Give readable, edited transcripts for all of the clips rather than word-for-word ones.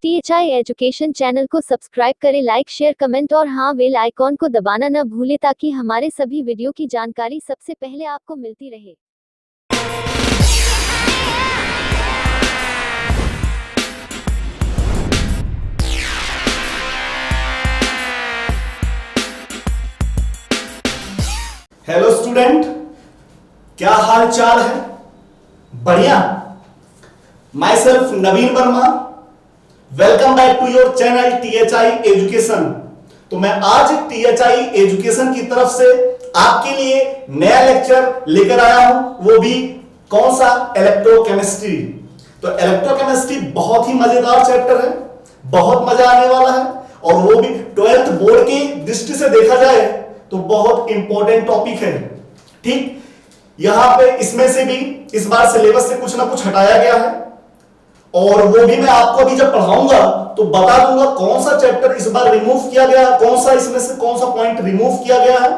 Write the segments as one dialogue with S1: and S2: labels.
S1: THI education channel को subscribe करें, like share comment और हाँ बेल आइकॉन को दबाना न भूलें ताकि हमारे सभी वीडियो की जानकारी सबसे पहले आपको मिलती रहे।
S2: हेलो स्टूडेंट, क्या हाल चाल है? बढ़िया। Myself Naveen Verma, welcome back to your channel THI education. तो मैं आज THI एजुकेशन की तरफ से आपके लिए नया लेक्चर लेकर आया हूं, वो भी कौन सा? इलेक्ट्रोकेमिस्ट्री। तो इलेक्ट्रोकेमिस्ट्री बहुत ही मजेदार चैप्टर है, बहुत मजा आने वाला है और वो भी 12th बोर्ड की दृष्टि से देखा जाए तो बहुत इंपॉर्टेंट टॉपिक है। ठीक, यहां पे इसमें से भी इस बार सिलेबस से कुछ ना कुछ हटाया गया है और वो भी मैं आपको अभी जब पढ़ाऊंगा तो बता दूंगा कौन सा चैप्टर इस बार रिमूव किया गया है, कौन सा इसमें से कौन सा पॉइंट रिमूव किया गया है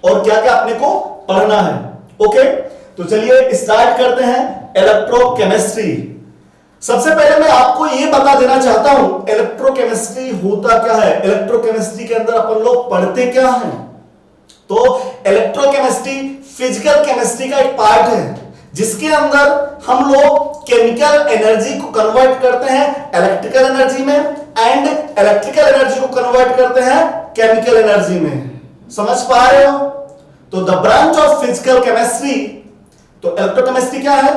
S2: और क्या क्या अपने को पढ़ना है। ओके, तो चलिए स्टार्ट करते हैं इलेक्ट्रोकेमिस्ट्री। सबसे पहले मैं आपको यह बता देना चाहता हूं इलेक्ट्रोकेमिस्ट्री होता क्या है, इलेक्ट्रोकेमिस्ट्री के अंदर अपन लोग पढ़ते क्या हैं। तो इलेक्ट्रोकेमिस्ट्री फिजिकल केमिस्ट्री का एक पार्ट है जिसके अंदर हम लोग केमिकल एनर्जी को कन्वर्ट करते हैं इलेक्ट्रिकल एनर्जी में एंड इलेक्ट्रिकल एनर्जी को कन्वर्ट करते हैं केमिकल एनर्जी में। समझ पा रहे हो? तो the branch of physical chemistry, तो इलेक्ट्रोकेमिस्ट्री क्या है?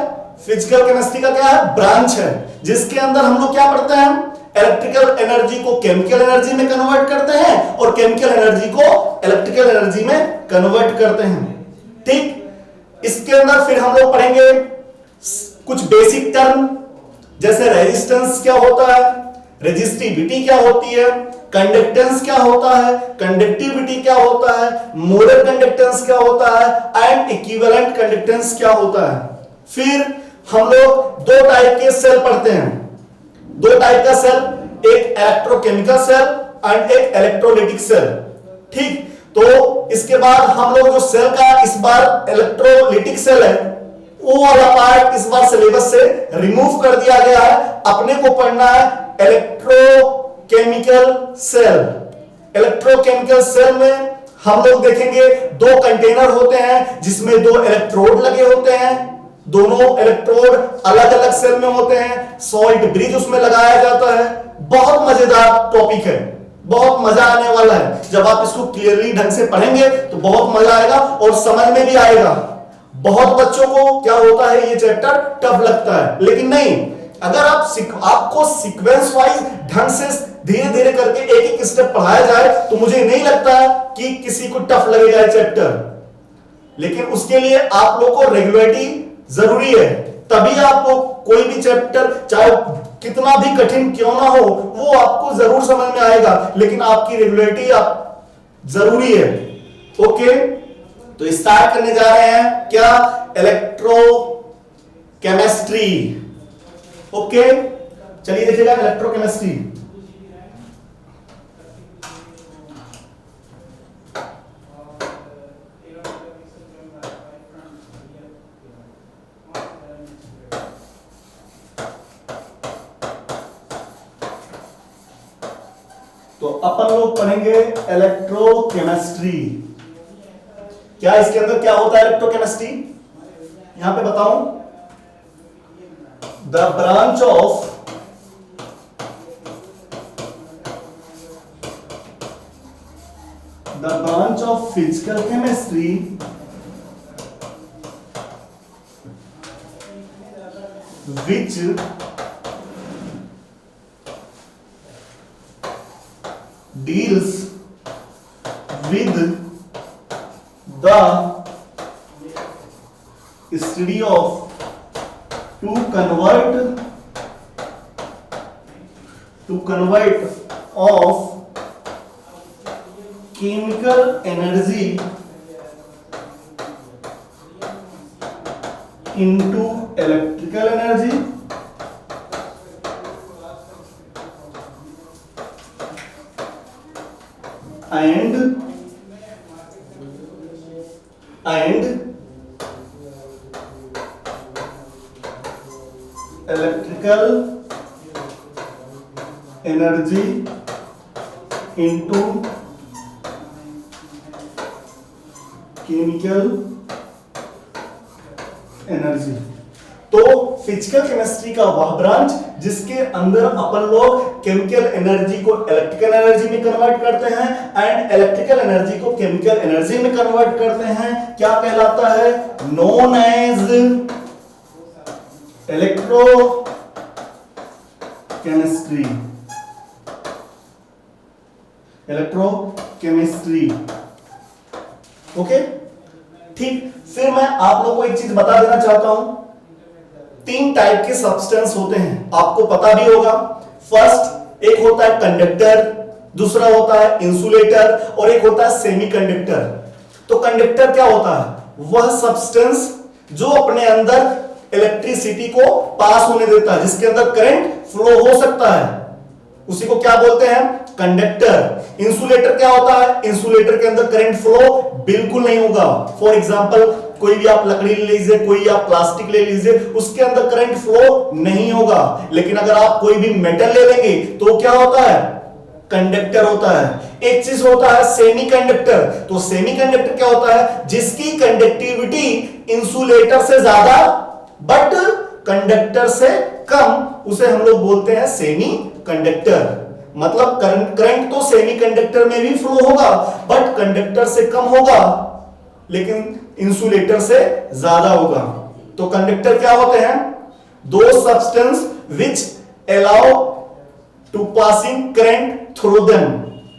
S2: फिजिकल केमिस्ट्री का क्या है? ब्रांच है जिसके अंदर हम लोग क्या पढ़ते हैं? इलेक्ट्रिकल एनर्जी को केमिकल एनर्जी में कन्वर्ट करते हैं और केमिकल एनर्जी को इलेक्ट्रिकल एनर्जी में कन्वर्ट करते हैं। ठीक, इसके अंदर फिर हम लोग पढ़ेंगे कुछ बेसिक टर्म जैसे रेजिस्टेंस क्या होता है, रेजिस्टिविटी क्या होती है, कंडक्टेंस क्या होता है, कंडक्टिविटी क्या होता है, मोलर कंडक्टेंस क्या होता है एंड इक्विवेलेंट कंडक्टेंस क्या होता है। फिर हम लोग दो टाइप के सेल पढ़ते हैं, दो टाइप का सेल, एक इलेक्ट्रोकेमिकल सेल एंड एक इलेक्ट्रोलाइटिक सेल। ठीक, तो इसके बाद हम लोग जो सेल का इस बार इलेक्ट्रोलाइटिक सेल है वो वाला पार्ट इस बार सिलेबस से रिमूव कर दिया गया है। अपने को पढ़ना है इलेक्ट्रोकेमिकल सेल। इलेक्ट्रोकेमिकल सेल में हम लोग देखेंगे दो कंटेनर होते हैं जिसमें दो इलेक्ट्रोड लगे होते हैं, दोनों इलेक्ट्रोड अलग अलग सेल में होते हैं, सॉल्ट ब्रिज उसमें लगाया जाता है। बहुत मजेदार टॉपिक है, बहुत मजा आने वाला है। जब आप इसको क्लियरली ढंग से पढ़ेंगे तो बहुत मजा आएगा और समझ में भी आएगा। बहुत बच्चों को क्या होता है, ये चैप्टर टफ लगता है, लेकिन नहीं, अगर आपको सीक्वेंस वाइज ढंग से धीरे धीरे करके एक एक स्टेप पढ़ाया जाए तो मुझे नहीं लगता कि किसी को टफ लगेगा ये चैप्टर। लेकिन उसके लिए आप लोग को रेगुलरिटी जरूरी है, तभी आपको कोई भी चैप्टर चाहे कितना भी कठिन क्यों ना हो वो आपको जरूर समझ में आएगा, लेकिन आपकी रेगुलरिटी आप जरूरी है। ओके, तो स्टार्ट करने जा रहे हैं क्या? इलेक्ट्रोकेमिस्ट्री। ओके, चलिए देखिएगा इलेक्ट्रोकेमिस्ट्री। तो अपन लोग पढ़ेंगे इलेक्ट्रोकेमिस्ट्री। क्या इसके अंदर क्या होता है इलेक्ट्रोकेमिस्ट्री? यहां पे बताऊं, the branch of physical chemistry which deals with the study of to convert of chemical energy into electrical energy and electrical energy into chemical energy. तो फिजिकल केमिस्ट्री का वह ब्रांच जिसके अंदर अपन लोग केमिकल एनर्जी को इलेक्ट्रिकल एनर्जी में convert करते हैं एंड इलेक्ट्रिकल एनर्जी को केमिकल एनर्जी में कन्वर्ट करते हैं, क्या कहलाता है? Known as electro chemistry. Electrochemistry. Okay, ठीक। फिर मैं आप लोगों को एक चीज बता देना चाहता हूं, 3 टाइप के सब्सटेंस होते हैं, आपको पता भी होगा। फर्स्ट एक होता है कंडक्टर, दूसरा होता है इंसुलेटर और एक होता है सेमीकंडक्टर। तो कंडक्टर क्या होता है? वह सब्सटेंस जो अपने अंदर इलेक्ट्रिसिटी को पास होने देता है, जिसके अंदर करंट फ्लो हो सकता है, उसी को क्या बोलते हैं? कंडक्टर। इंसुलेटर क्या होता है? इंसुलेटर के अंदर करंट फ्लो बिल्कुल नहीं होगा। फॉर एग्जांपल कोई भी आप लकड़ी ले लीजिए, कोई आप प्लास्टिक ले लीजिए, उसके अंदर करंट फ्लो नहीं होगा। लेकिन अगर आप कोई भी मेटल ले लेंगे तो क्या होता है? कंडक्टर होता है। एक चीज होता है सेमीकंडक्टर। तो सेमीकंडक्टर क्या होता है? जिसकी कंडक्टिविटी इंसुलेटर से ज्यादा बट कंडक्टर से कम, उसे हम लोग बोलते हैं सेमीकंडक्टर। मतलब करंट तो सेमीकंडक्टर में भी फ्लो होगा बट कंडक्टर से कम होगा, लेकिन इंसुलेटर से ज्यादा होगा। तो कंडक्टर क्या होते हैं? दो substance which allow to passing current through them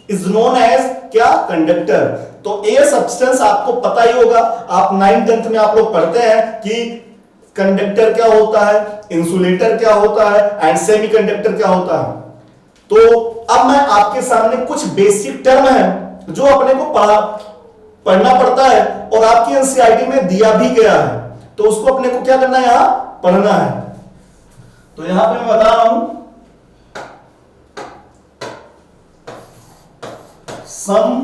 S2: is known as क्या? कंडक्टर। तो ये सब्सटेंस आपको पता ही होगा, आप 9th 10th में आप लोग पढ़ते हैं कि कंडक्टर क्या होता है, इंसुलेटर क्या होता है एंड सेमीकंडक्टर क्या होता है। तो अब मैं आपके सामने कुछ बेसिक टर्म है जो अपने को पढ़ना पड़ता है और आपकी एनसीईआरटी में दिया भी गया है, तो उसको अपने को क्या करना है? यहां पढ़ना है। तो यहां पे मैं बता रहा हूं सम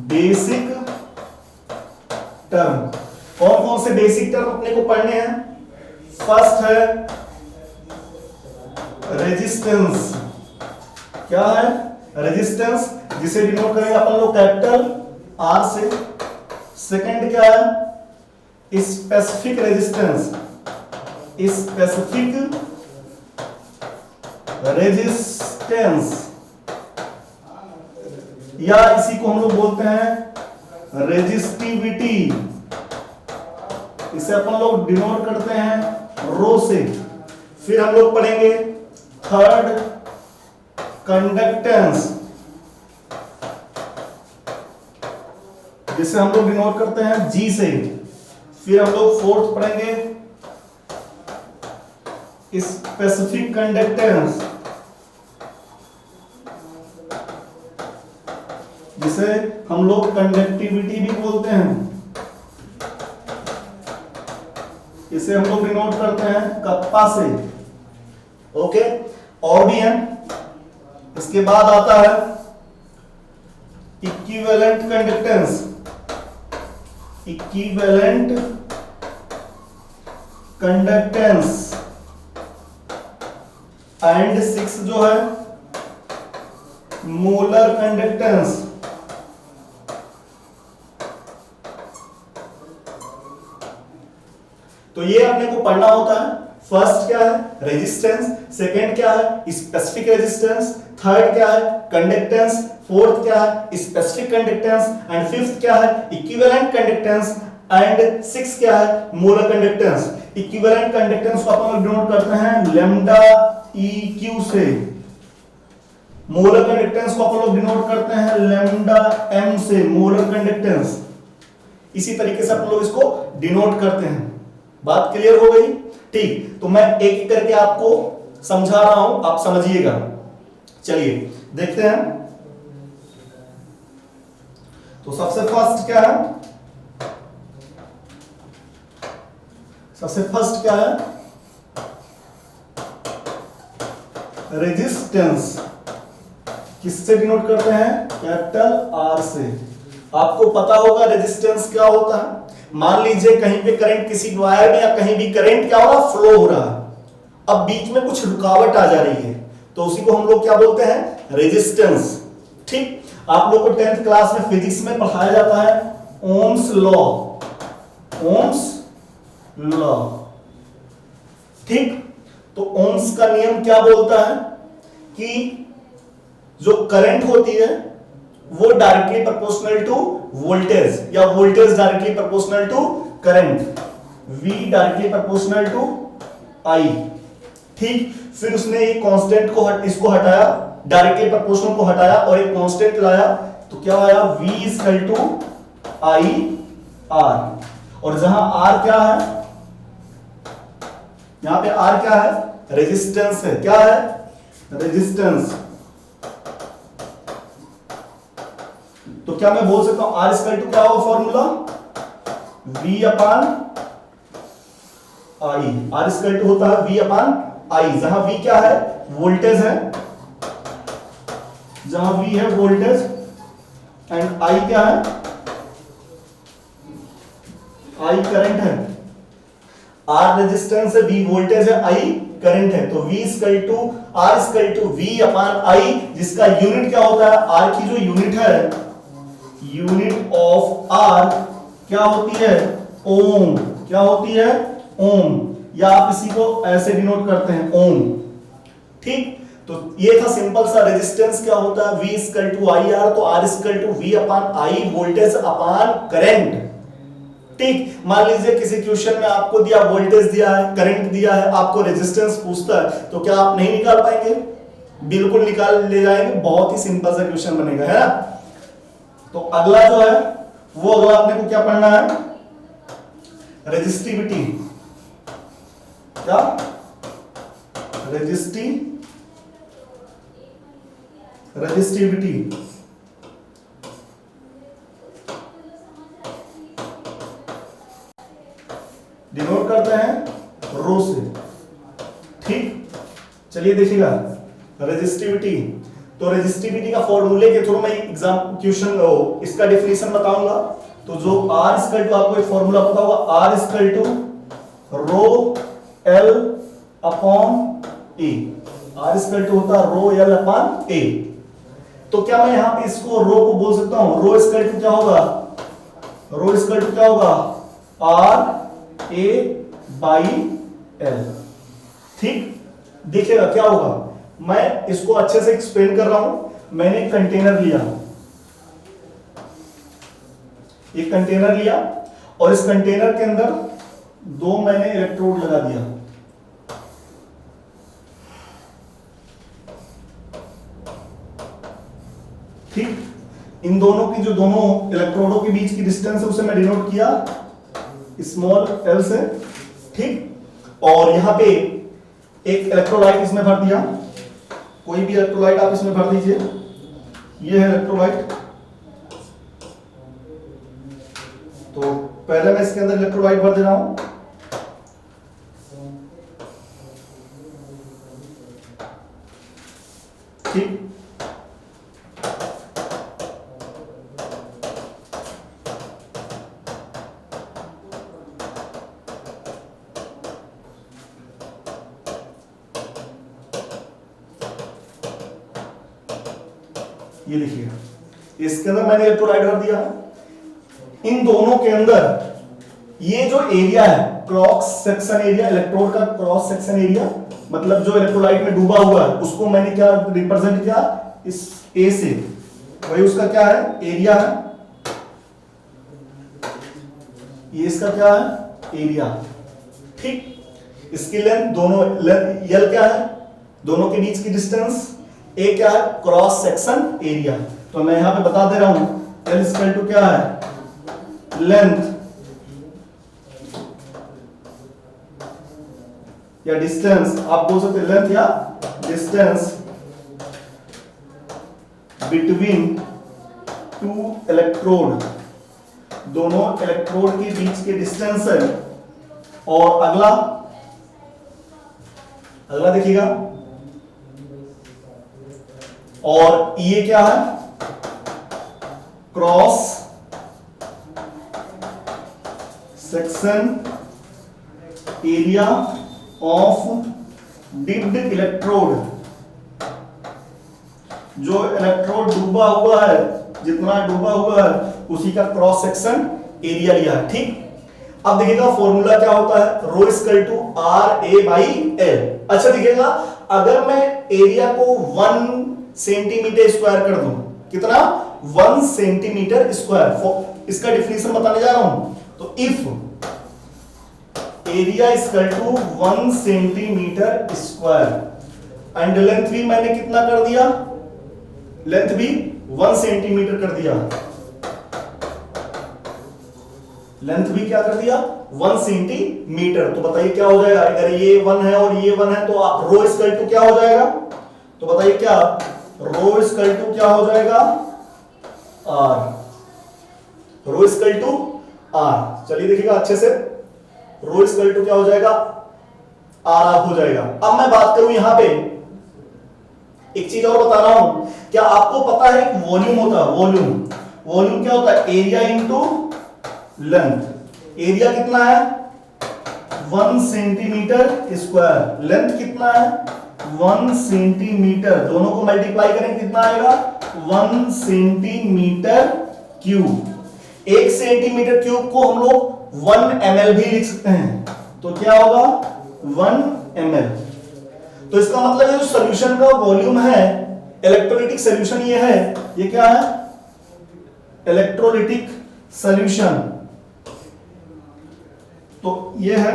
S2: बेसिक टर्म। कौन कौन से बेसिक टर्म अपने को पढ़ने हैं? फर्स्ट है रेजिस्टेंस। क्या है? रेजिस्टेंस, जिसे डिनोट करेंगे अपन लोग कैपिटल आर से। सेकंड क्या है? Specific resistance. स्पेसिफिक रेजिस्टेंस या इसी को हम लोग बोलते हैं रेजिस्टिविटी। इसे अपन लोग डिनोट करते हैं रो से। फिर हम लोग पढ़ेंगे थर्ड कंडक्टेंस, जिसे हम लोग डिनोट करते हैं जी से। फिर हम लोग फोर्थ पढ़ेंगे स्पेसिफिक कंडक्टेंस, जिसे हम लोग कंडक्टिविटी भी बोलते हैं। इसे हम लोग डिनोट करते हैं कप्पा से। ओके, और भी है। इसके बाद आता है equivalent conductance. Equivalent conductance and 6 जो है मोलर कंडक्टेंस। तो ये अपने को पढ़ना होता है। फर्स्ट क्या है? रेजिस्टेंस। सेकंड क्या है? Specific resistance. थर्ड क्या है? कंडक्टेंस। फोर्थ क्या है? स्पेसिफिक कंडक्टेंस एंड फिफ्थ क्या है? इक्विवेलेंट कंडक्टेंस एंड सिक्स क्या है? Molar conductance. इक्विवेलेंट कंडक्टेंस को अपन लोग डिनोट करते हैं लैम्डा EQ से। मोलर कंडक्टेंस को अपन लोग डिनोट करते हैं लैम्डा M से, मोलर कंडक्टेंस। इसी तरीके से अपन लोग इसको डिनोट करते हैं। बात क्लियर हो गई? ठीक, तो मैं एक एक करके आपको समझा रहा हूं, आप समझिएगा। चलिए देखते हैं। तो सबसे फर्स्ट क्या है? सबसे फर्स्ट क्या है? रेजिस्टेंस। किससे डिनोट करते हैं? कैपिटल R से। आपको पता होगा रेजिस्टेंस क्या होता है। मान लीजिए कहीं पे करंट, किसी वायर में या कहीं भी करंट क्या हो रहा? फ्लो हो रहा है। अब बीच में कुछ रुकावट आ जा रही है तो उसी को हम लोग क्या बोलते हैं, रेजिस्टेंस। ठीक, आप लोग को 10th क्लास में फिजिक्स में पढ़ाया जाता है ओम्स लॉ, ओम्स लॉ। ठीक, तो ओम्स का नियम क्या बोलता है कि जो करंट होती है वो डायरेक्टली प्रोपोर्शनल टू वोल्टेज, या voltage directly proportional to current, V directly proportional to I। ठीक, फिर उसने एक कांस्टेंट को इसको हटाया, डायरेक्टली प्रोपोर्शनल को हटाया और एक कांस्टेंट लाया, तो क्या आया, V equal to I R। और जहां R क्या है, यहां पे R क्या है, रेजिस्टेंस है। क्या है, रेजिस्टेंस। तो क्या मैं बोल सकता हूं R इक्वल टू क्या होगा formula, V upon I। R equal to होता है V अपान I, जहां V क्या है, वोल्टेज है, जहां V है वोल्टेज एंड I क्या है, I करंट है। R रेजिस्टेंस है, V वोल्टेज है, I करंट है। तो V equal to R equal to V upon I, जिसका यूनिट क्या होता है, R की जो यूनिट है, यूनिट ऑफ R क्या होती है, ओम। क्या होती है, ओम, या आप इसी को ऐसे डिनोट करते हैं, ओम। ठीक, तो ये था सिंपल सा रेजिस्टेंस क्या होता है, V equal to I R, तो R equal to V upon I, voltage upon current. ठीक, मान लीजिए किसी क्वेश्चन में आपको दिया वोल्टेज दिया है, करंट दिया है, आपको रेजिस्टेंस पूछता है, तो क्या आप नहीं निकाल पाएंगे, बिल्कुल निकाल ले जाएंगे, बहुत ही सिंपल सा क्वेश्चन बनेगा, है ना। तो अगला जो है वो अगला अपने को क्या पढ़ना है, रेजिस्टिविटी। क्या, रेजिस्टिविटी। डिनोट करते हैं रो से। ठीक, चलिए देखिएगा रेजिस्टिविटी। तो रेजिस्टिविटी का फॉर्मूले के थ्रू मैं एग्जाम क्वेश्चन इसका डेफिनेशन बताऊंगा। तो जो R इक्वल टू, आपको एक फॉर्मूला पता होगा, R equal to rho L upon A। R equal to होता है रो L अपॉन A। तो क्या मैं यहां पे इसको रो को बोल सकता हूं, रो इक्वल टू क्या होगा, रो इक्वल टू क्या होगा, R A बाई L। ठीक, देखिएगा क्या होगा, मैं इसको अच्छे से एक्सप्लेन कर रहा हूं। मैंने एक कंटेनर लिया, एक कंटेनर लिया और इस कंटेनर के अंदर दो मैंने इलेक्ट्रोड लगा दिया। ठीक, इन दोनों की जो दोनों इलेक्ट्रोडों के बीच की डिस्टेंस है उसे मैं डिनोट किया स्मॉल l से। ठीक, और यहां पे एक इलेक्ट्रोलाइट इसमें भर दिया, कोई भी इलेक्ट्रोलाइट आप इसमें भर दीजिए, ये है इलेक्ट्रोलाइट। तो पहले मैं इसके अंदर इलेक्ट्रोलाइट भर दे रहा हूं। ठीक, ये देखिए इसके अंदर मैंने इलेक्ट्रोलाइट भर दिया। इन दोनों के अंदर ये जो एरिया है, क्रॉस सेक्शन एरिया, इलेक्ट्रोड का क्रॉस सेक्शन एरिया, मतलब जो इलेक्ट्रोलाइट में डूबा हुआ है उसको मैंने क्या रिप्रेजेंट किया, इस ए से, वही उसका क्या है, एरिया है। ये इसका क्या है, एरिया। ठीक, इसकी लेंथ, दोनों यल क्या है, दोनों के बीच की डिस्टेंस, ए क्या है, क्रॉस सेक्शन एरिया। तो मैं यहां पे बता दे रहा हूं, एल इक्वल टू क्या है, लेंथ या डिस्टेंस, आप बोल सकते हैं लेंथ या डिस्टेंस बिटवीन टू इलेक्ट्रोड, दोनों इलेक्ट्रोड के बीच के डिस्टेंस है। और अगला देखिएगा, और ये क्या है, cross section area of dipped electrode, जो इलेक्ट्रोड डूबा हुआ है, जितना डूबा हुआ है उसी का क्रॉस सेक्शन एरिया लिया है। ठीक, अब देखिएगा फॉर्मूला क्या होता है, rho equal to R A by L. अच्छा देखिएगा, अगर मैं एरिया को 1 सेंटीमीटर स्क्वायर कर दूं, कितना 1 सेंटीमीटर स्क्वायर, इसका डिफिनेशन बताने जा रहा हूं। तो if area equal to 1 centimetre square and length भी मैंने कितना कर दिया, लेंथ भी 1 सेंटीमीटर कर दिया, लेंथ भी क्या कर दिया 1 सेंटीमीटर। तो बताइए क्या हो जाएगा, अगर ये 1 है और ये 1 है तो रो इक्वल टू क्या हो जाएगा, तो बताइए क्या, रो इक्वल टू क्या हो जाएगा R, rho equal to R. चलिए देखिएगा अच्छे से, रो इक्वल टू क्या हो जाएगा आर हो जाएगा। अब मैं बात करूं यहां पे एक चीज और बता रहा हूं, क्या आपको पता है वॉल्यूम होता है, वॉल्यूम, वॉल्यूम क्या होता है, एरिया इंटू लेंथ। एरिया कितना है 1 सेंटीमीटर स्क्वायर, लेंथ कितना है 1 सेंटीमीटर, दोनों को मल्टीप्लाई करें कितना आएगा 1 सेंटीमीटर क्यूब। 1 सेंटीमीटर क्यूब को हम लोग 1 ml भी लिख सकते हैं, तो क्या होगा 1 ml। तो इसका मतलब है जो सॉल्यूशन का वॉल्यूम है, इलेक्ट्रोलिटिक सॉल्यूशन ये है, ये क्या है इलेक्ट्रोलिटिक सॉल्यूशन, तो ये है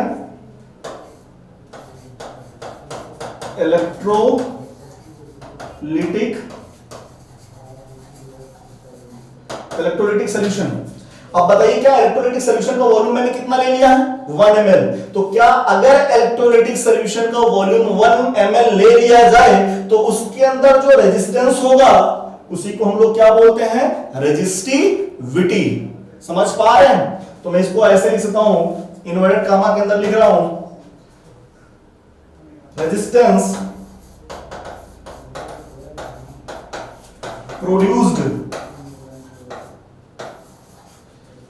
S2: इलेक्ट्रोलिटिक सॉल्यूशन। अब बताइए क्या इलेक्ट्रोलिटिक सॉल्यूशन का वॉल्यूम मैंने कितना ले लिया है 1 ml। तो क्या अगर इलेक्ट्रोलिटिक सॉल्यूशन का वॉल्यूम 1 ml ले लिया जाए तो उसके अंदर जो रेजिस्टेंस होगा उसी को हम लोग क्या बोलते हैं, रेजिस्टिविटी। समझ पा रहे हैं? तो मैं इसको ऐसे लिख सकता हूं, इन्वर्टेड कामा के अंदर लिख रहा हूं, रेजिस्टेंस प्रोड्यूस्ड,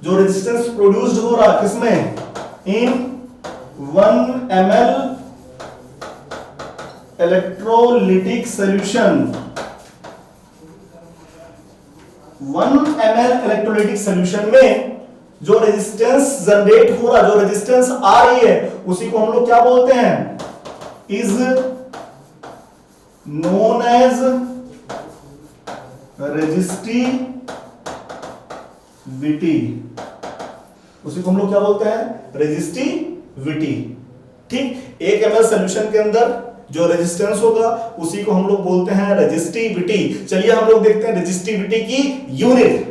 S2: जो रेजिस्टेंस प्रोड्यूस्ड हो रहा है किसमें, इन 1 ml electrolytic solution, 1 ml electrolytic solution में जो रेजिस्टेंस जनरेट हो रहा, जो रेजिस्टेंस आ रही है उसी को हम लोग क्या बोलते हैं, इज नोन एज रेजिस्टिविटी। उसी को हम लोग क्या बोलते हैं, रेजिस्टिविटी। ठीक, 1 ml सॉल्यूशन के अंदर जो रेजिस्टेंस होगा उसी को हम लोग बोलते हैं रेजिस्टिविटी। चलिए हम लोग देखते हैं रेजिस्टिविटी की यूनिट।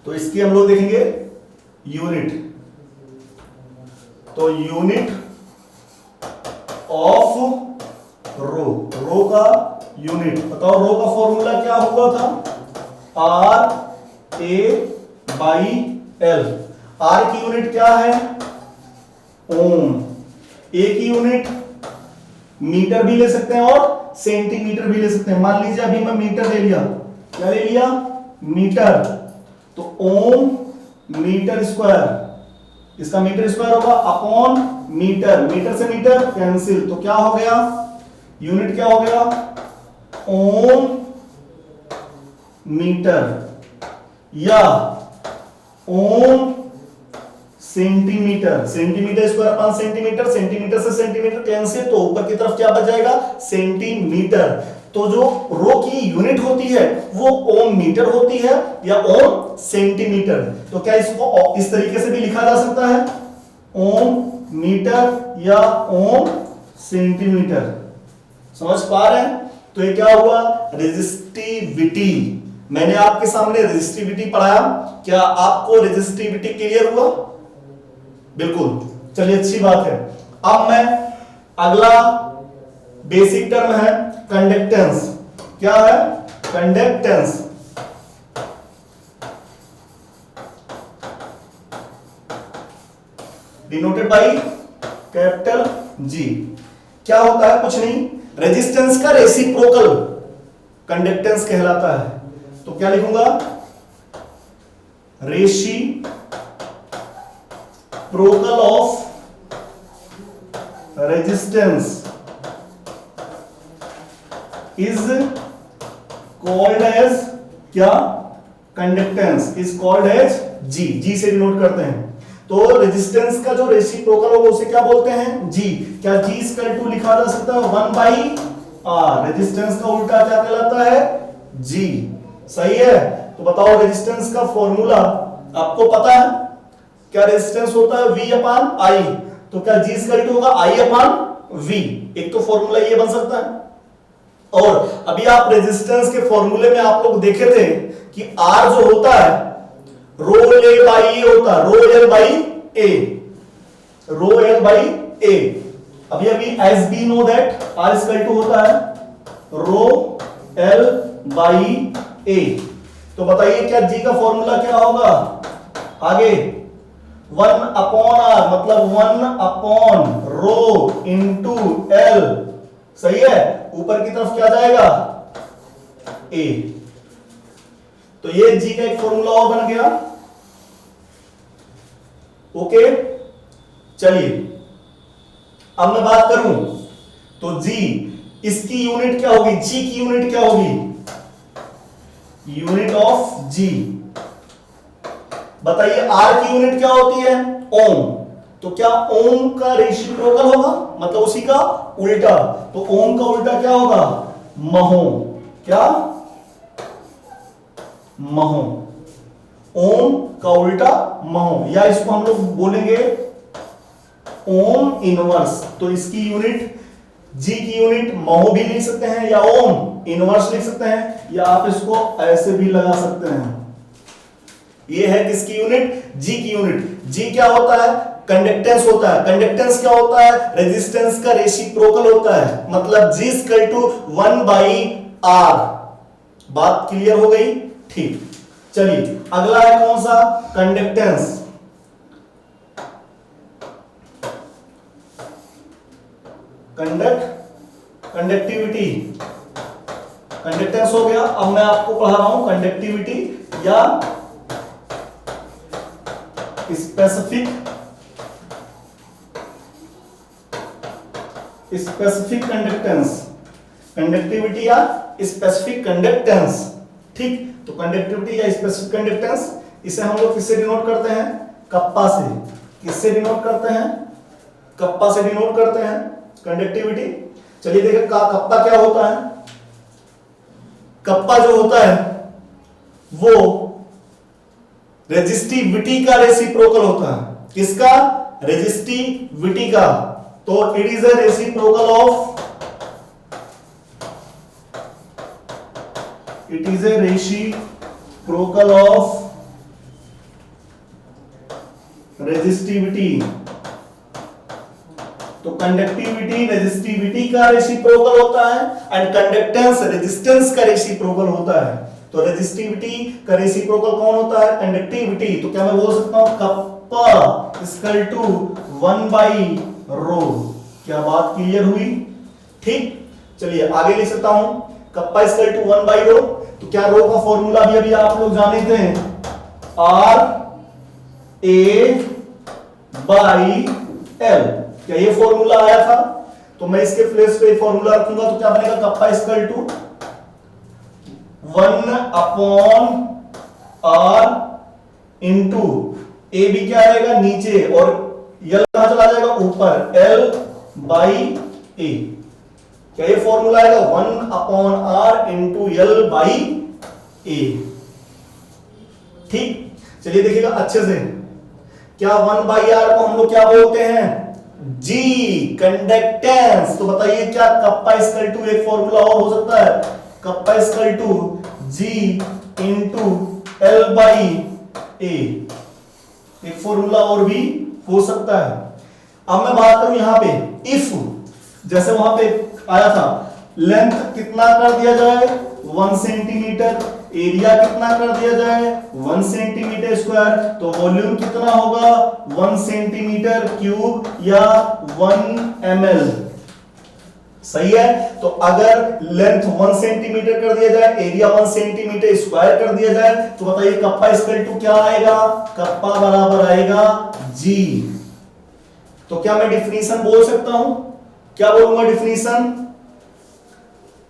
S2: तो इसकी हम लोग देखेंगे यूनिट, तो यूनिट ऑफ रो, रो का यूनिट बताओ, रो का फॉर्मूला क्या हुआ था, आर ए बाई एल। आर की यूनिट क्या है ओम, ए की यूनिट मीटर भी ले सकते हैं और सेंटीमीटर भी ले सकते हैं। मान लीजिए अभी मैं मीटर ले लिया, क्या ले लिया मीटर, तो ओम मीटर स्क्वायर, इसका मीटर स्क्वायर होगा अपॉन मीटर, मीटर से मीटर कैंसिल, तो क्या हो गया यूनिट क्या हो गया ओम मीटर या ohm centimetre, centimetre square upon centimetre, centimetre से सेंटीमीटर कैंसिल, तो ऊपर की तरफ क्या बच जाएगा सेंटीमीटर। तो जो रो की यूनिट होती है वो ओम मीटर होती है या ओम सेंटीमीटर। तो क्या इसको इस तरीके से भी लिखा जा सकता है ओम मीटर या ओम सेंटीमीटर। समझ पा रहे हैं? तो ये क्या हुआ रेजिस्टिविटी। मैंने आपके सामने रेजिस्टिविटी पढ़ाया, क्या आपको रेजिस्टिविटी क्लियर हुआ? बिल्कुल, चलिए अच्छी बात है। अब मैं अगला बेसिक टर्म है कंडक्टेंस। क्या है conductance? Denoted by capital G. क्या होता है? कुछ नहीं, रेजिस्टेंस का रेसिप्रोकल कंडक्टेंस कहलाता है। तो क्या लिखूंगा reciprocal of resistance is called as क्या? Conductance is called as G. G से डिनोट करते हैं। तो रेजिस्टेंस का जो रेसिप्रोकल होगा उसे क्या बोलते हैं? जी। क्या जी इक्वल टू लिखा जा सकता है 1/r? रेजिस्टेंस का उल्टा क्या कहलाता है? जी। सही है। तो बताओ रेजिस्टेंस का फॉर्मूला आपको पता है क्या? रेजिस्टेंस होता है V/I। तो क्या जी इक्वल टू होगा I/V? एक तो फॉर्मूला ये बन सकता है। और अभी आप रेजिस्टेंस के फॉर्मूले में आप लोग देखे थे कि R जो होता है रो L बाई ए होता है, rho L by A, rho L by A. अभी as we know that R equal to होता है रो L बाई ए। तो बताइए क्या जी का फॉर्मूला क्या होगा? आगे 1/r मतलब 1/रो इंटू L। सही है। ऊपर की तरफ क्या जाएगा? A। तो ये जी का एक फॉर्मूला और बन गया। ओके, चलिए अब मैं बात करूं तो जी इसकी यूनिट क्या होगी? जी की यूनिट क्या होगी? यूनिट ऑफ जी। बताइए आर की यूनिट क्या होती है? ओम। तो क्या ओम का रेसिप्रोकल होगा? मतलब उसी का उल्टा। तो ओम का उल्टा क्या होगा? महो। क्या? महो। ओम का उल्टा महो, या इसको हम लोग बोलेंगे ओम इनवर्स। तो इसकी यूनिट जी की यूनिट महो भी लिख सकते हैं या ओम इनवर्स लिख सकते हैं, या आप इसको ऐसे भी लगा सकते हैं। ये है किसकी यूनिट? जी की यूनिट। जी क्या होता है? कंडक्टेंस होता है। कंडक्टेंस क्या होता है? रेजिस्टेंस का रेसिप्रोकल होता है। मतलब जी इक्वल टू 1/r। बात क्लियर हो गई? ठीक। चलिए अगला है कौन सा? कंडक्टेंस। कंडक्टिविटी। कंडक्टेंस हो गया। अब मैं आपको पढ़ा रहा हूं कंडक्टिविटी या स्पेसिफिक कंडक्टेंस। कंडक्टिविटी या स्पेसिफिक कंडक्टेंस। ठीक। तो कंडक्टिविटी या स्पेसिफिक कंडक्टेंस, इसे हम लोग किससे डिनोट करते हैं? कप्पा से। किससे डिनोट करते हैं? कप्पा से डिनोट करते हैं कंडक्टिविटी। चलिए देखिए कप्पा क्या होता है। कप्पा जो होता है वो रेजिस्टिविटी का रेसिप्रोकल होता है। किसका? रेजिस्टिविटी का। तो it is a reciprocal of resistivity. तो कंडक्टिविटी रेजिस्टिविटी का रेसिप्रोकल होता है एंड कंडक्टेंस रेजिस्टेंस का रेसिप्रोकल होता है। तो रेजिस्टिविटी का रेसिप्रोकल कौन होता है? कंडक्टिविटी। तो क्या मैं बोल सकता हूं कप्पा इक्वल टू 1/रो। क्या बात क्लियर हुई? ठीक। चलिए आगे लिख सकता हूं कप्पा इक्वल टू 1/रो। तो क्या रो का फॉर्मूला भी अभी आप लोग जाने थे? R A by L। क्या ये फॉर्मूला आया था? तो मैं इसके प्लेस पे फॉर्मूला रखूंगा तो क्या बनेगा? Kappa equal to 1/r into A भी क्या रहेगा? नीचे, और यल कहां चला जाएगा? ऊपर, L बाई ए। क्या ये फॉर्मूला आएगा? 1/r इंटू L बाई ए। ठीक। चलिए देखिएगा अच्छे से। क्या 1/r को हम लोग क्या बोलते हैं? G, conductance. तो बताइए क्या कप्पा इक्वल टू एक फॉर्मूला और हो सकता है? Kappa equal to G into L by A. एक फॉर्मूला और भी हो सकता है। अब मैं बात करूं यहां पे इफ, जैसे वहां पे आया था लेंथ कितना कर दिया जाए? 1 सेंटीमीटर। एरिया कितना कर दिया जाए? 1 सेंटीमीटर स्क्वायर। तो वॉल्यूम कितना होगा? 1 सेंटीमीटर क्यूब या 1 ml। सही है। तो अगर लेंथ 1 सेंटीमीटर कर दिया जाए, एरिया 1 सेंटीमीटर स्क्वायर कर दिया जाए, तो बताइए कप्पा इक्वल टू क्या आएगा? कप्पा बराबर आएगा जी। तो क्या मैं डिफिनीशन बोल सकता हूं? क्या बोलूंगा definition?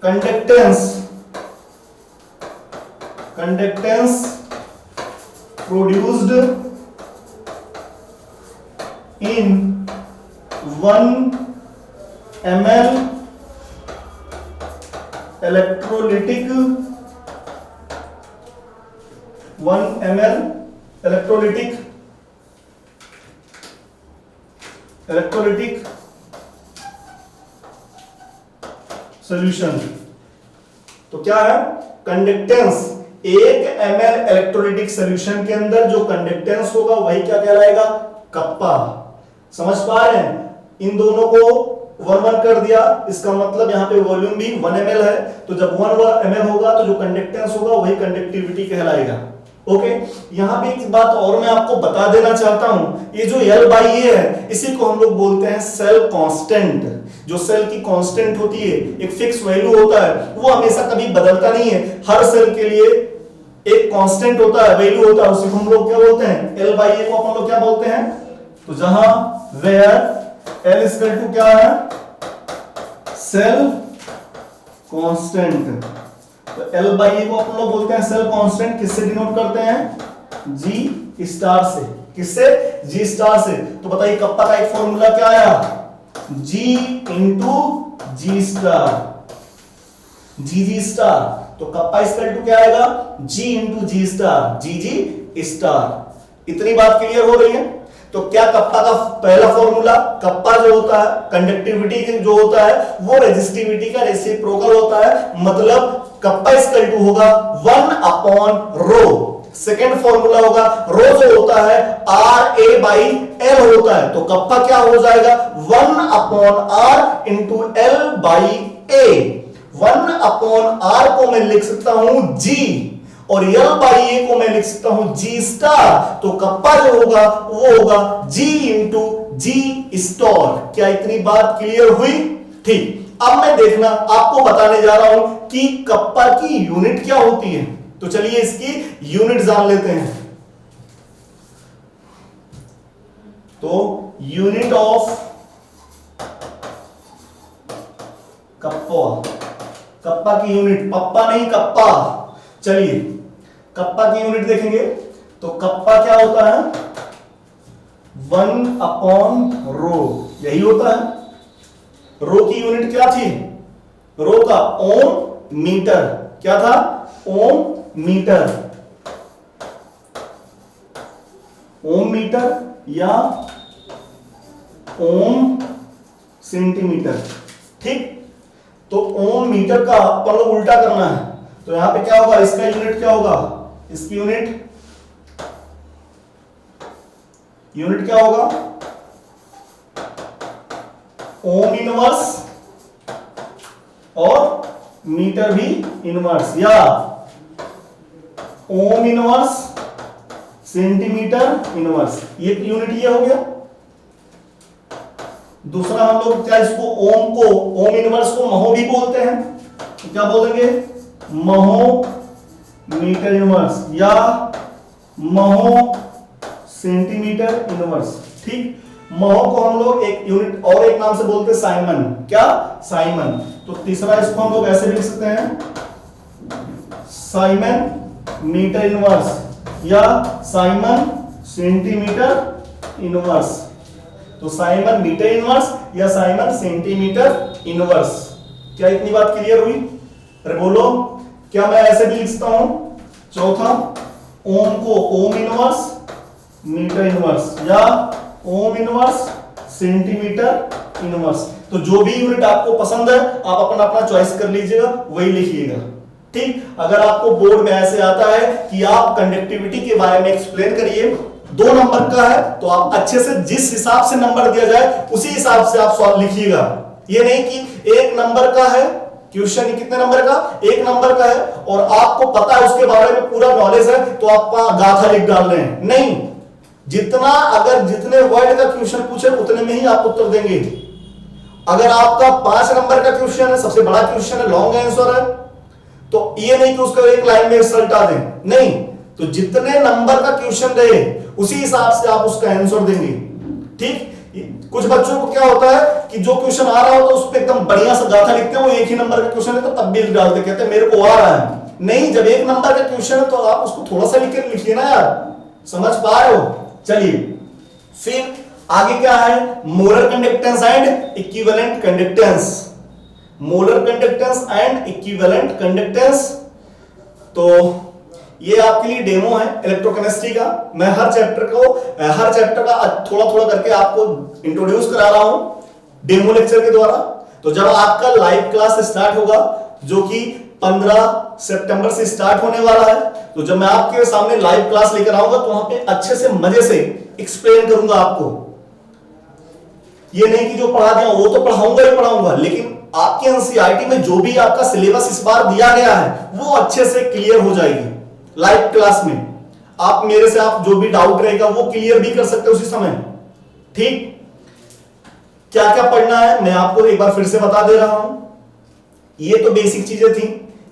S2: Conductance produced in 1 ml electrolytic 1 ml electrolytic solution. तो क्या है कंडक्टेंस? 1 ml इलेक्ट्रोलिटिक सॉल्यूशन के अंदर जो कंडक्टेंस होगा वही क्या कहलाएगा? कप्पा। समझ पा रहे हैं? इन दोनों को 1 कर दिया, इसका मतलब यहां पे वॉल्यूम भी 1 ml है, तो जब 1 ml होगा तो जो कंडक्टेंस होगा वही कंडक्टिविटी कहलाएगा। ओके, यहां पे एक बात और मैं आपको बता देना चाहता हूं, ये जो L/A है इसी को हम लोग बोलते हैं सेल कांस्टेंट। जो सेल की कांस्टेंट होती है, एक फिक्स वैल्यू होता है, वो हमेशा कभी बदलता नहीं है। हर सेल के लिए एक कांस्टेंट होता है, वैल्यू होता है, उसी को हम लोग क्या बोलते हैं? L/A को अपन लोग क्या बोलते हैं? तो जहां वेयर L इक्वल टू क्या है? Cell constant. तो L/A को अपन लोग बोलते हैं सेल कांस्टेंट। किससे डिनोट करते हैं? G स्टार से। किससे? G स्टार से। तो बताइए कप्पा का एक फॉर्मूला क्या आया? G into G star, G star. तो कप्पा इक्वल टू क्या आएगा? G into G star, G star. इतनी बात क्लियर हो रही है? तो क्या कप्पा का पहला फॉर्मूला, कप्पा जो होता है कंडक्टिविटी जो होता है वो रेजिस्टिविटी का रेसिप्रोकल होता है, मतलब कप्पा इक्वल टू होगा 1/ρ। सेकेंड फॉर्मूला होगा रो जो होता है RA/L होता है, तो कप्पा क्या हो जाएगा? 1/R into L/A। 1/R को मैं लिख सकता हूं G और L/A को मैं लिख सकता हूं G स्टार। तो कप्पा जो होगा वो होगा G इंटू G स्टार। क्या इतनी बात क्लियर हुई? ठीक, अब मैं देखना आपको बताने जा रहा हूं कि कप्पा की यूनिट क्या होती है। तो चलिए इसकी यूनिट जान लेते हैं। तो यूनिट ऑफ कप्पा की यूनिट, पप्पा नहीं कप्पा। चलिए कप्पा की यूनिट देखेंगे तो कप्पा क्या होता है? 1/ρ, यही होता है। रो की यूनिट क्या थी? रो का ओम मीटर। क्या था? ओम मीटर। ओम मीटर या ओम सेंटीमीटर। ठीक, तो ओम मीटर का अपन लोग उल्टा करना है, तो यहां पे क्या होगा? इसका यूनिट क्या होगा? इसकी यूनिट क्या होगा? ओम इनवर्स और मीटर भी इनवर्स, या ओम इनवर्स सेंटीमीटर इनवर्स। ये यूनिट ये हो गया। दूसरा हम लोग क्या इसको ओम इनवर्स को महो भी बोलते हैं, तो क्या बोलेंगे? महो मीटर इनवर्स या महो सेंटीमीटर इनवर्स। ठीक, महो को हम लोग एक यूनिट और एक नाम से बोलते हैं साइमन। क्या? साइमन। तो तीसरा इसको हम लोग ऐसे लिख सकते हैं साइमन मीटर इनवर्स या साइमन सेंटीमीटर इनवर्स। तो साइमन मीटर इनवर्स या साइमन सेंटीमीटर इनवर्स। क्या इतनी बात क्लियर हुई? अरे बोलो, क्या मैं ऐसे भी लिख सकता हूं? चौथा, ओम को ओम इनवर्स मीटर इनवर्स या ओम इनवर्स सेंटीमीटर इनवर्स। तो जो भी यूनिट आपको पसंद है आप अपना चॉइस कर लीजिएगा, वही लिखिएगा। ठीक, अगर आपको बोर्ड में ऐसे आता है कि आप कंडक्टिविटी के बारे में एक्सप्लेन करिए, 2 नंबर का है, तो आप अच्छे से जिस हिसाब से नंबर दिया जाए उसी हिसाब से आप सवाल लिखिएगा। ये नहीं कि 1 नंबर का है क्वेश्चन, कितने नंबर का? 1 नंबर का है और आपको पता है उसके बारे में पूरा नॉलेज है तो आप गाथा लिख डाल रहे हैं। नहीं, जितने वर्ड का क्वेश्चन पूछे उतने में ही आप उत्तर देंगे। अगर आपका 5 नंबर का क्वेश्चन है, सबसे बड़ा क्वेश्चन है, लॉन्ग आंसर है, तो ये नहीं कि उसको एक लाइन में सलटा दें। नहीं, तो जितने नंबर का क्वेश्चन रहे उसी हिसाब से आप उसका आंसर देंगे। ठीक, कुछ बच्चों को क्या होता है कि जो क्वेश्चन आ रहा होता है उस पर एकदम बढ़िया सा गाथा लिखते हैं, वो एक ही नंबर का क्वेश्चन है तो तब भी डालते, कहते हैं मेरे को आ रहा है। नहीं, जब एक नंबर का क्वेश्चन है तो आप उसको थोड़ा सा लिखिए ना यार, समझ पा रहे हो। चलिए फिर आगे क्या है, molar conductance and equivalent conductance. Molar conductance and equivalent conductance, तो ये आपके लिए डेमो है इलेक्ट्रोकेमिस्ट्री का। मैं हर चैप्टर का थोड़ा थोड़ा करके आपको इंट्रोड्यूस करा रहा हूं डेमो लेक्चर के द्वारा। तो जब आपका लाइव क्लास स्टार्ट होगा जो कि 15 सितंबर से स्टार्ट होने वाला है, तो जब मैं आपके सामने लाइव क्लास लेकर आऊंगा तो वहां पे अच्छे से मजे से एक्सप्लेन करूंगा आपको। ये नहीं कि जो पढ़ा दिया वो तो पढ़ाऊंगा ही पढ़ाऊंगा, लेकिन आपके एनसीईआरटी में जो भी आपका सिलेबस इस बार दिया गया है वो अच्छे से क्लियर हो जाएगी लाइव क्लास में। आप मेरे से आप जो भी डाउट रहेगा वो क्लियर भी कर सकते हो उसी समय। ठीक, क्या क्या पढ़ना है मैं आपको एक बार फिर से बता दे रहा हूं। ये तो बेसिक चीजें थी,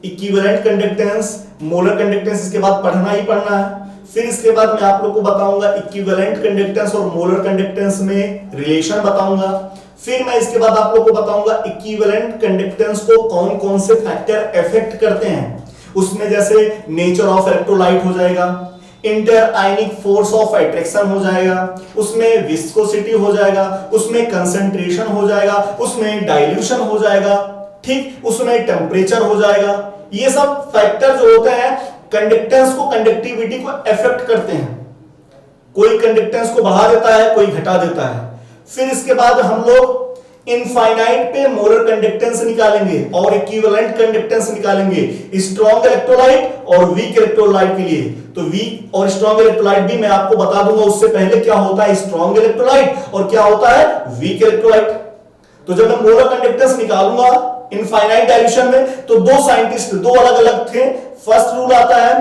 S2: इक्विवेलेंट कंडक्टेंस, मोलर कंडक्टेंस, इसके बाद पढ़ना ही पढ़ना है। फिर इसके बाद मैं आप लोग को बताऊंगा इक्विवेलेंट कंडक्टेंस और मोलर कंडक्टेंस में रिलेशन बताऊंगा। फिर मैं इसके बाद आप लोग को बताऊंगा इक्विवेलेंट कंडक्टेंस को कौन कौन से फैक्टर अफेक्ट करते हैं। उसमें जैसे नेचर ऑफ इलेक्ट्रोलाइट हो जाएगा, inter ionic force of attraction हो जाएगा, उसमें विस्कोसिटी हो जाएगा, उसमें कंसंट्रेशन हो जाएगा, उसमें डाइल्यूशन हो जाएगा, ठीक, उसमें टेम्परेचर हो जाएगा। ये सब फैक्टर जो होते हैं कंडक्टेंस को, कंडक्टिविटी को अफेक्ट करते हैं। कोई कंडक्टेंस को बढ़ा देता है, कोई घटा देता है। फिर इसके बाद हम लोग इनफाइनाइट पे मोलर कंडक्टेंस निकालेंगे और इक्विवेलेंट कंडक्टेंस निकालेंगे स्ट्रॉन्ग इलेक्ट्रोलाइट और वीक इलेक्ट्रोलाइट के लिए। तो वीक और स्ट्रॉन्ग इलेक्ट्रोलाइट भी मैं आपको बता दूंगा उससे पहले क्या होता है स्ट्रॉन्ग इलेक्ट्रोलाइट और क्या होता है वीक इलेक्ट्रोलाइट। तो जब मैं मोलर कंडक्टेंस निकालूंगा इनफाइनाइट डाइल्यूशन में, तो दो साइंटिस्ट दो अलग अलग थे। फर्स्ट रूल आता है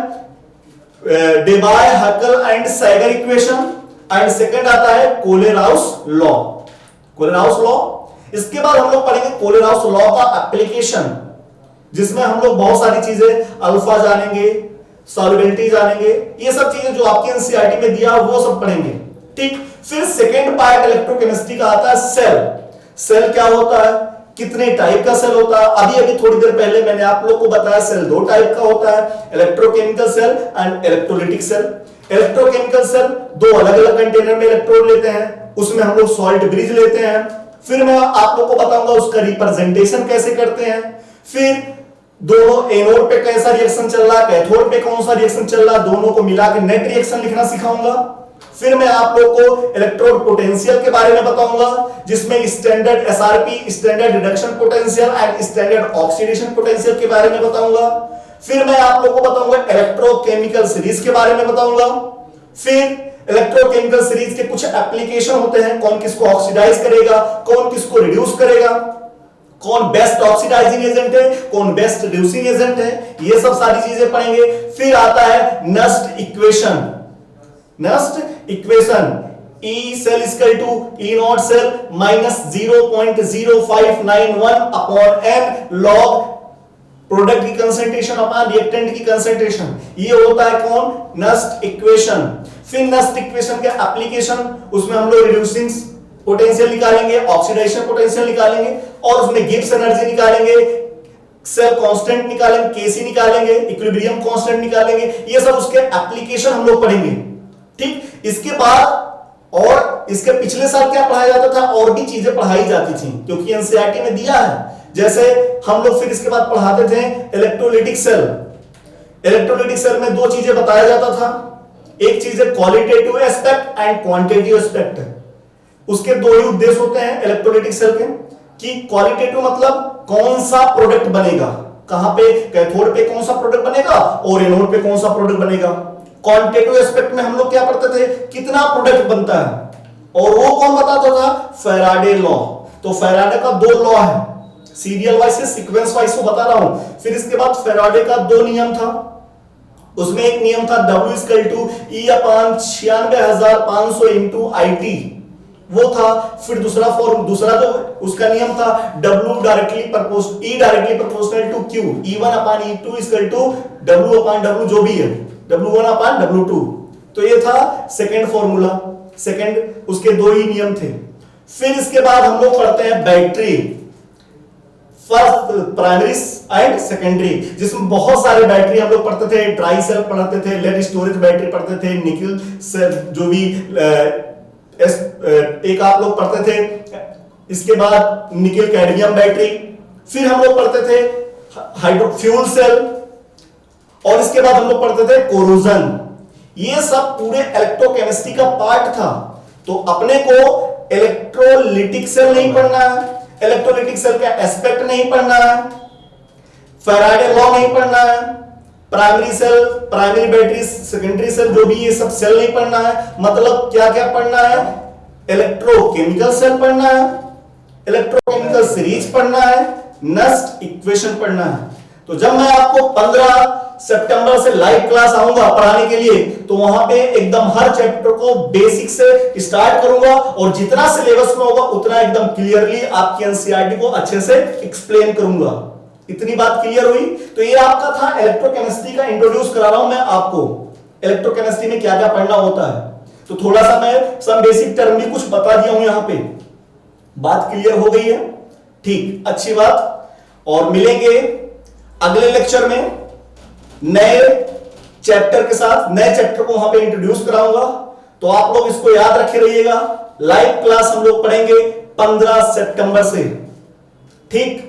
S2: Debye हकल and Saigal equation and second आता है कोलेराउस लॉ। कोलेराउस लॉ, इसके बाद हम लोग पढ़ेंगे कोलेराउस लॉ का एप्लीकेशन, जिसमें हम लोग बहुत सारी चीजें अल्फा जानेंगे, सॉल्युबिलिटी जानेंगे, ये सब चीजें जो आपके एनसीईआरटी में दिया वो सब पढ़ेंगे। ठीक, फिर सेकंड पार्ट इलेक्ट्रोकेमिस्ट्री का आता है सेल। सेल क्या होता है, कितने टाइप का सेल होता है। अभी अभी थोड़ी देर पहले मैंने आप लोग को बताया सेल दो टाइप का होता है, electrochemical cell and electrolytic cell. Electrochemical cell दो अलग अलग कंटेनर में इलेक्ट्रोड लेते हैं, उसमें हम लोग सॉल्ट ब्रिज लेते हैं। फिर मैं आप लोग को बताऊंगा उसका रिप्रेजेंटेशन कैसे करते हैं। फिर दोनों एनोड पे कैसा रिएक्शन चल रहा है, कैथोड पे कौन सा रिएक्शन चल रहा है, दोनों को मिला के नेट रिएक्शन लिखना सिखाऊंगा। फिर मैं आप लोग को इलेक्ट्रोड पोटेंशियल के बारे में बताऊंगा, जिसमें standard SRP, standard reduction potential and standard oxidation potential के बारे में बताऊंगा। फिर मैं आप लोग को बताऊंगा इलेक्ट्रोकेमिकल सीरीज के बारे में बताऊंगा। फिर इलेक्ट्रोकेमिकल सीरीज के कुछ एप्लीकेशन होते हैं, कौन किसको ऑक्सीडाइज करेगा, कौन किसको रिड्यूस करेगा, कौन बेस्ट ऑक्सीडाइजिंग एजेंट है, कौन बेस्ट रिड्यूसिंग एजेंट है, ये सब सारी चीजें पढ़ेंगे। फिर आता है Nernst equation. Nernst equation E cell is equal to E naught cell minus 0.0591 upon n log product की कंसंट्रेशन अपॉन रिएक्टेंट की कंसंट्रेशन, ये होता है कौन, नस्ट इक्वेशन। फिर नस्ट इक्वेशन के एप्लीकेशन, उसमें हम लोग रिड्यूसिंग पोटेंशियल निकालेंगे, ऑक्सीडेशन पोटेंशियल निकालेंगे और उसमें गिब्स एनर्जी निकालेंगे, सेल कांस्टेंट निकालेंगे, केसी निकालेंगे, इक्विलिब्रियम कांस्टेंट निकालेंगे। ये सब उसके एप्लीकेशन हम लोग पढ़ेंगे। ठीक, इसके बाद और इसके पिछले साल क्या पढ़ाया जाता था, और भी चीजें पढ़ाई जाती थी क्योंकि एनसीईआरटी में दिया है। जैसे हम लोग फिर इसके बाद पढ़ाते थे इलेक्ट्रोलाइटिक सेल। इलेक्ट्रोलाइटिक सेल में दो चीजें बताया जाता था, एक चीज है qualitative aspect and quantitative aspect. उसके दो ही उद्देश्य होते हैं इलेक्ट्रोलाइटिक सेल के, कि क्वालिटेटिव मतलब कौन सा प्रोडक्ट बनेगा, कहां पे कैथोड पे कौन सा प्रोडक्ट बनेगा और एनोड पे कौन सा प्रोडक्ट बनेगा। क्वांटिटेटिव एस्पेक्ट में हम लोग क्या पढ़ते थे, कितना प्रोडक्ट बनता है, और वो कौन बताता था, फैराडे लॉ। तो फैराडे का दो लॉ है, सीरियल वाइज से सीक्वेंस वाइज को बता रहा हूं। फिर इसके बाद फैराडे का दो नियम था, उसमें एक नियम था W equal to E upon 96,500 into IT, वो था। फिर दूसरा जो उसका नियम था W directly proportional to Q, E1 upon E2 equal to W upon W, जो भी है W1 अपॉन W2। तो ये था सेकंड फॉर्मूला, सेकंड, उसके दो ही नियम थे। फिर इसके बाद हम लोग पढ़ते हैं battery, first primary and secondary, जिसमें बहुत सारे बैटरी हम लोग पढ़ते थे। ड्राई सेल पढ़ते थे, लेड स्टोरेज बैटरी पढ़ते थे, निकल सेल जो भी एक आप लोग पढ़ते थे। इसके बाद निकल कैडमियम बैटरी, फिर हम लोग पढ़ते थे हाइड्रोफ्यूल सेल, और इसके बाद हम लोग पढ़ते थे कोरोजन। ये सब पूरे इलेक्ट्रोकेमिस्ट्री का पार्ट था। तो अपने को इलेक्ट्रोलिटिक सेल नहीं पढ़ना है, इलेक्ट्रोलिटिक सेल का एस्पेक्ट नहीं पढ़ना है, फैराडे लॉ नहीं पढ़ना है, primary cell, primary battery, secondary cell, जो भी ये सब सेल नहीं पढ़ना है। मतलब क्या क्या पढ़ना है? इलेक्ट्रोकेमिकल सेल पढ़ना है, इलेक्ट्रोकेमिकल सीरीज पढ़ना है, नस्ट इक्वेशन पढ़ना है। तो जब मैं आपको 15 सितंबर से लाइव क्लास आऊंगा पढ़ाने के लिए, तो वहां पे एकदम हर चैप्टर को बेसिक से स्टार्ट करूंगा, और जितना सिलेबस में होगा उतना एकदम क्लियरली आपकी एनसीईआरटी को अच्छे से एक्सप्लेन करूंगा। इतनी बात क्लियर हुई? तो ये आपका था इलेक्ट्रोकेमिस्ट्री का, इंट्रोड्यूस करा रहा हूं मैं आपको इलेक्ट्रोकेमिस्ट्री में क्या क्या पढ़ना होता है। तो थोड़ा सा मैं सब बेसिक टर्म भी कुछ बता दिया हूं यहां पे। बात क्लियर हो गई है? ठीक, अच्छी बात। और मिलेंगे अगले लेक्चर में नए चैप्टर के साथ। नए चैप्टर को वहां पे इंट्रोड्यूस कराऊंगा, तो आप लोग इसको याद रखे रहिएगा। लाइव क्लास हम लोग पढ़ेंगे 15 सितंबर से। ठीक।